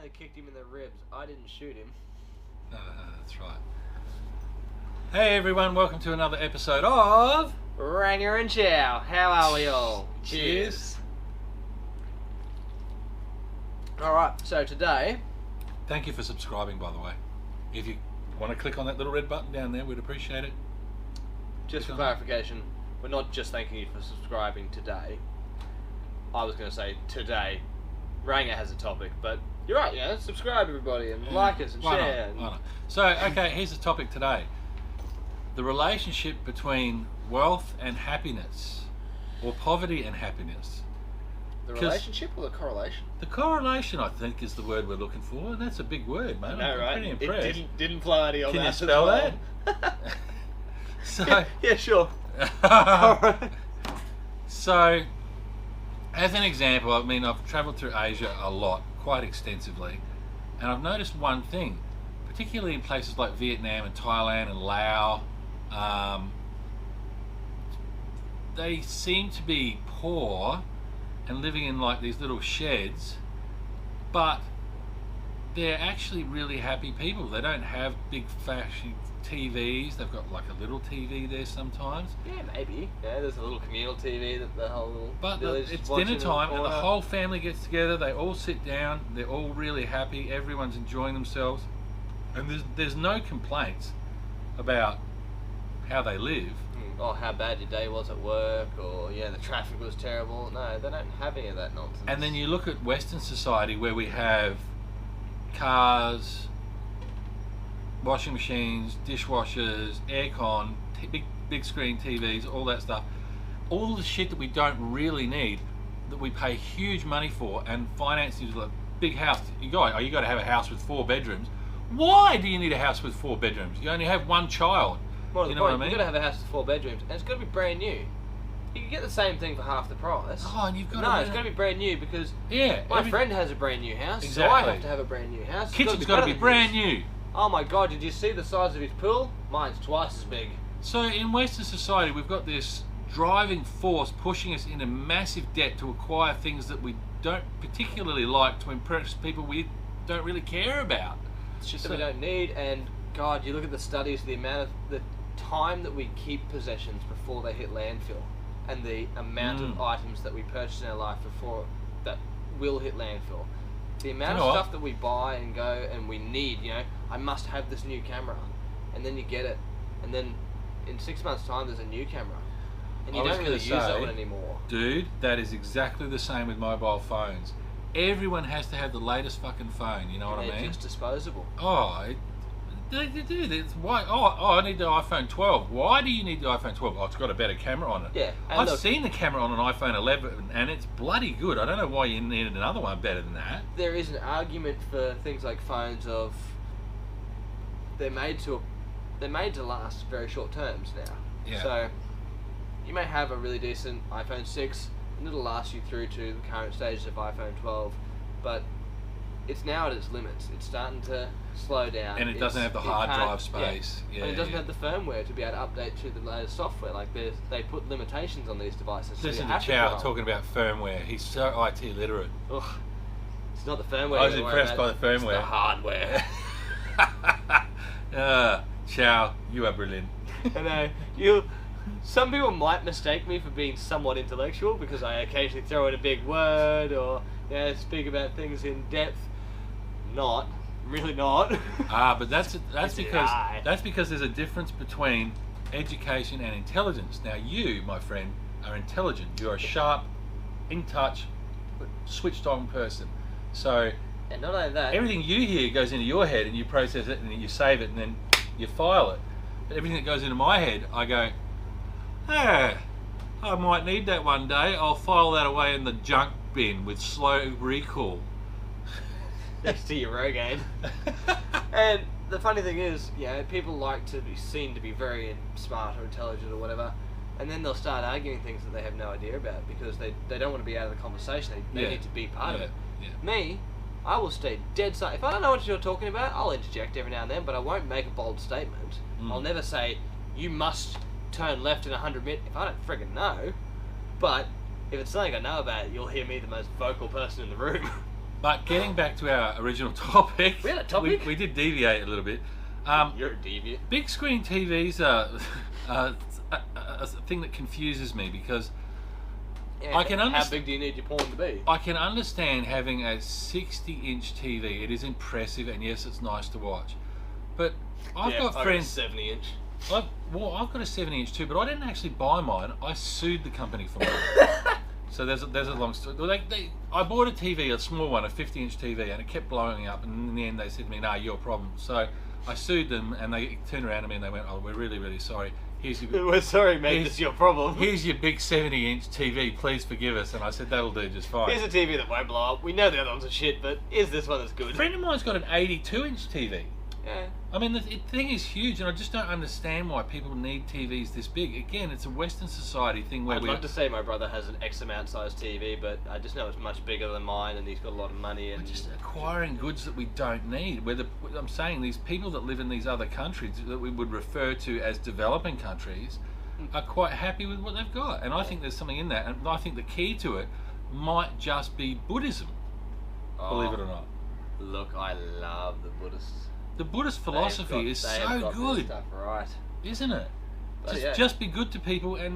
only kicked him in the ribs. I didn't shoot him. No, that's right. Hey everyone, welcome to another episode of Rangaandchow. How are we all? Cheers. Alright, so today... Thank you for subscribing, by the way. If you want to click on that little red button down there, we'd appreciate it. Just for clarification, we're not just thanking you for subscribing today. I was going to say today, Ranga has a topic, but you're right, yeah, subscribe everybody and like us and share. Why not? So, okay, here's the topic today. The relationship between wealth and happiness, or poverty and happiness. The relationship or the correlation? The correlation, I think, is the word we're looking for, and that's a big word, mate. No, I'm right? pretty impressed. It didn't flow out of your Can you mouth spell as well. that? So, yeah, sure. So, as an example, I mean, I've travelled through Asia a lot, quite extensively, and I've noticed one thing, particularly in places like Vietnam and Thailand and Laos. They seem to be poor and living in like these little sheds, but they're actually really happy people. They don't have big flashy TVs. They've got like a little TV there sometimes. Yeah, maybe. Yeah, there's a little communal TV that the whole little But village it's is watching dinner time in the and the corner. whole family gets together. They all sit down. They're all really happy. Everyone's enjoying themselves, and there's no complaints about how they live. Oh, how bad your day was at work, or yeah, the traffic was terrible. No, they don't have any of that nonsense. And then you look at Western society where we have cars, washing machines, dishwashers, aircon, big screen TVs, all that stuff. All the shit that we don't really need, that we pay huge money for, and finances like big house. You got to have a house with 4 bedrooms. Why do you need a house with 4 bedrooms? You only have one child. More to You the know point, what I mean? you've got to have a house with 4 bedrooms, and it's got to be brand new. You can get the same thing for half the price. Oh, and you've got No, it's got to be brand new because yeah. my friend has a brand new house, so I Exactly. have to have a brand new house. It's Kitchen's got to be better than brand his. new. Oh my god, did you see the size of his pool? Mine's twice as big. So in Western society, we've got this driving force pushing us into massive debt to acquire things that we don't particularly like, to impress people we don't really care about. It's just So- that we don't need, and God, you look at the studies, the amount of the time that we keep possessions before they hit landfill, and the amount of items that we purchase in our life before that will hit landfill. The amount You of know stuff that we buy and go and we need, I must have this new camera, and then you get it, and then in 6 months' time there's a new camera, and you I was don't really gonna use that say, one anymore. Dude, that is exactly the same with mobile phones. Everyone has to have the latest fucking phone, you know what And I they're mean? just disposable. They do. It's why? I need the iPhone 12. Why do you need the iPhone 12? Oh, it's got a better camera on it. Yeah, and I've look, seen the camera on an iPhone 11, and it's bloody good. I don't know why you needed another one better than that. there is an argument for things like phones of they're made to last very short terms now. Yeah. So you may have a really decent iPhone 6 and it'll last you through to the current stages of iPhone 12, but it's now at its limits. It's starting to slow down. And it doesn't have the hard can't- drive space. Yeah. Yeah, And it doesn't yeah. have the firmware to be able to update to the latest software. Like they put limitations on these devices. So Listen you to have Chow to talking about firmware. He's so IT literate. Ugh. It's not the firmware. I was you worry impressed about, by the it's firmware. the hardware. Chow, you are brilliant. I know. Some people might mistake me for being somewhat intellectual because I occasionally throw in a big word or speak about things in depth. Not. Really not. But that's It's a because lie. there's a difference between education and intelligence. Now you, my friend, are intelligent. You're a sharp, in touch, switched on person. So And not only that, everything you hear goes into your head and you process it and then you save it and then you file it. But everything that goes into my head, I go, I might need that one day. I'll file that away in the junk bin with slow recall. next to your Rogaine. And the funny thing is, people like to be seen to be very smart or intelligent or whatever, and then they'll start arguing things that they have no idea about because they don't want to be out of the conversation. They need to be part of it. Yeah. Me, I will stay dead silent. If I don't know what you're talking about, I'll interject every now and then, but I won't make a bold statement. I'll never say, you must turn left in 100 meters, if I don't friggin' know. But if it's something I know about, you'll hear me the most vocal person in the room. But getting back to our original topic, We had a topic? We did deviate a little bit. You're a deviant. Big screen TVs are a thing that confuses me because Yeah, I can how big do you need your porn to be? I can understand having a 60-inch TV. It is impressive, and yes, it's nice to watch. But I've got friends. 70-inch. I've got a 70-inch too, but I didn't actually buy mine. I sued the company for mine. So there's a long story. I bought a TV, a small one, a 50-inch TV, and it kept blowing up. And in the end, they said to me, "No, your problem." So I sued them, and they turned around to me and they went, "Oh, we're really, really sorry. We're sorry, mate. This is your problem. Here's your big 70-inch TV. Please forgive us." And I said, "That'll do just fine." Here's a TV that won't blow up. We know the other ones are shit, but is this one that's good? A friend of mine's got an 82-inch TV. Yeah. I mean, the thing is huge, and I just don't understand why people need TVs this big. Again, it's a Western society thing where I'd love to say my brother has an X amount size TV, but I just know it's much bigger than mine, and he's got a lot of money. And we're just acquiring goods that we don't need. I'm saying these people that live in these other countries that we would refer to as developing countries are quite happy with what they've got, and I think there's something in that. And I think the key to it might just be Buddhism. Believe it or not. Look, I love the Buddhists. The Buddhist philosophy is so good, stuff right, isn't it? Just be good to people, and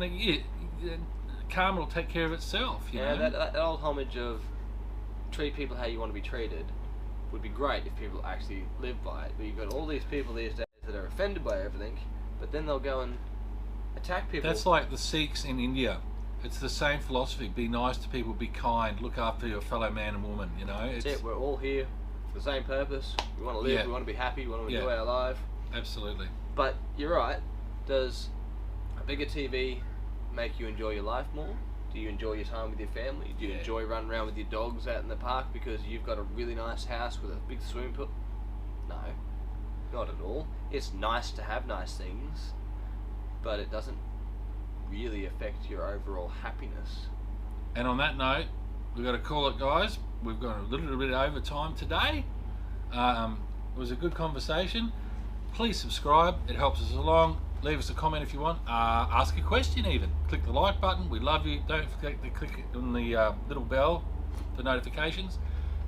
karma will take care of itself. You know? That old homage of treat people how you want to be treated would be great if people actually live by it. But you've got all these people these days that are offended by everything, but then they'll go and attack people. That's like the Sikhs in India. It's the same philosophy. Be nice to people, be kind, look after your fellow man and woman. You know, that's it. We're all here for the same purpose. We want to live. We want to be happy. We want to enjoy our life. Absolutely. But you're right. Does a bigger TV make you enjoy your life more? Do you enjoy your time with your family? Do you enjoy running around with your dogs out in the park because you've got a really nice house with a big swimming pool? No, not at all. It's nice to have nice things, but it doesn't really affect your overall happiness. And on that note, we've got to call it, guys. We've got a little bit over time today. It was a good conversation. Please subscribe. It helps us along. Leave us a comment if you want. Ask a question even. Click the like button. We love you. Don't forget to click on the little bell for notifications.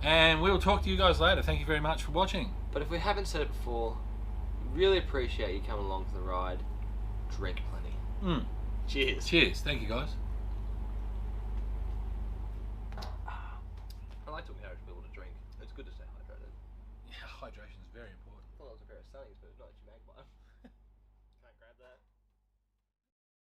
And we'll talk to you guys later. Thank you very much for watching. But if we haven't said it before, we really appreciate you coming along for the ride. Drink plenty. Mm. Cheers. Cheers. Thank you, guys.